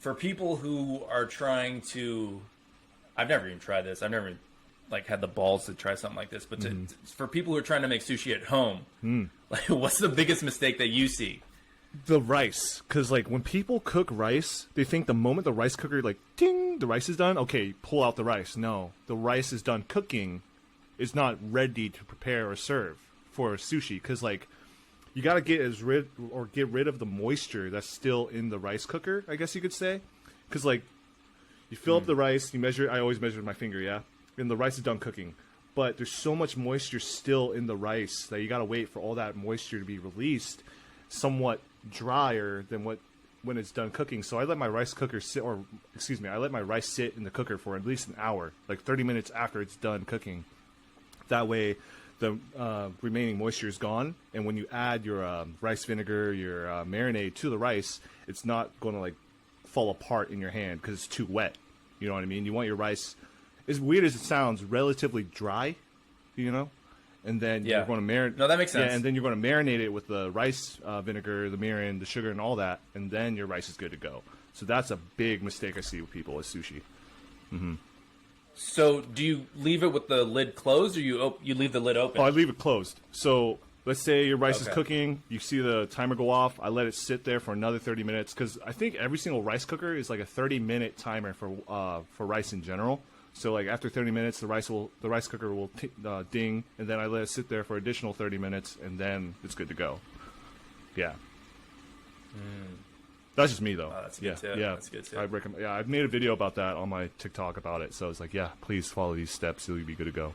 for people who are trying to, I've never even tried this. I've never like had the balls to try something like this. But for people who are trying to make sushi at home, like what's the biggest mistake that you see? The rice, because like when people cook rice, they think the moment the rice cooker like ding, the rice is done. Okay, pull out the rice. No, the rice is done cooking, is not ready to prepare or serve for sushi. Because like you gotta get rid of the moisture that's still in the rice cooker. I guess you could say, because like you fill up the rice, you measure. I always measure with my finger, yeah, and the rice is done cooking. But there's so much moisture still in the rice that you gotta wait for all that moisture to be released, somewhat drier than when it's done cooking. So I let my rice cooker sit, or excuse me, I let my rice sit in the cooker for at least an hour, like 30 minutes after it's done cooking. That way the remaining moisture is gone, and when you add your rice vinegar, your marinade to the rice, it's not going to like fall apart in your hand because it's too wet. You know what I mean? You want your rice, as weird as it sounds, relatively dry, you know? And then you're going to marinate. No, that makes sense. Yeah, and then you're going to marinate it with the rice vinegar, the mirin, the sugar, and all that, and then your rice is good to go. So that's a big mistake I see with people with sushi. So do you leave it with the lid closed, or you leave the lid open? Oh, I leave it closed. So let's say your rice is Okay. cooking, you see the timer go off. I let it sit there for another 30 minutes because I think every single rice cooker is like a 30-minute timer for rice in general. So like after 30 minutes, the rice cooker will ding, and then I let it sit there for additional 30 minutes, and then it's good to go. Yeah. That's just me though. Oh, that's good too. Yeah, That's good too. I recommend. Yeah, I've made a video about that on my TikTok about it. So it's like, yeah, please follow these steps, you'll be good to go.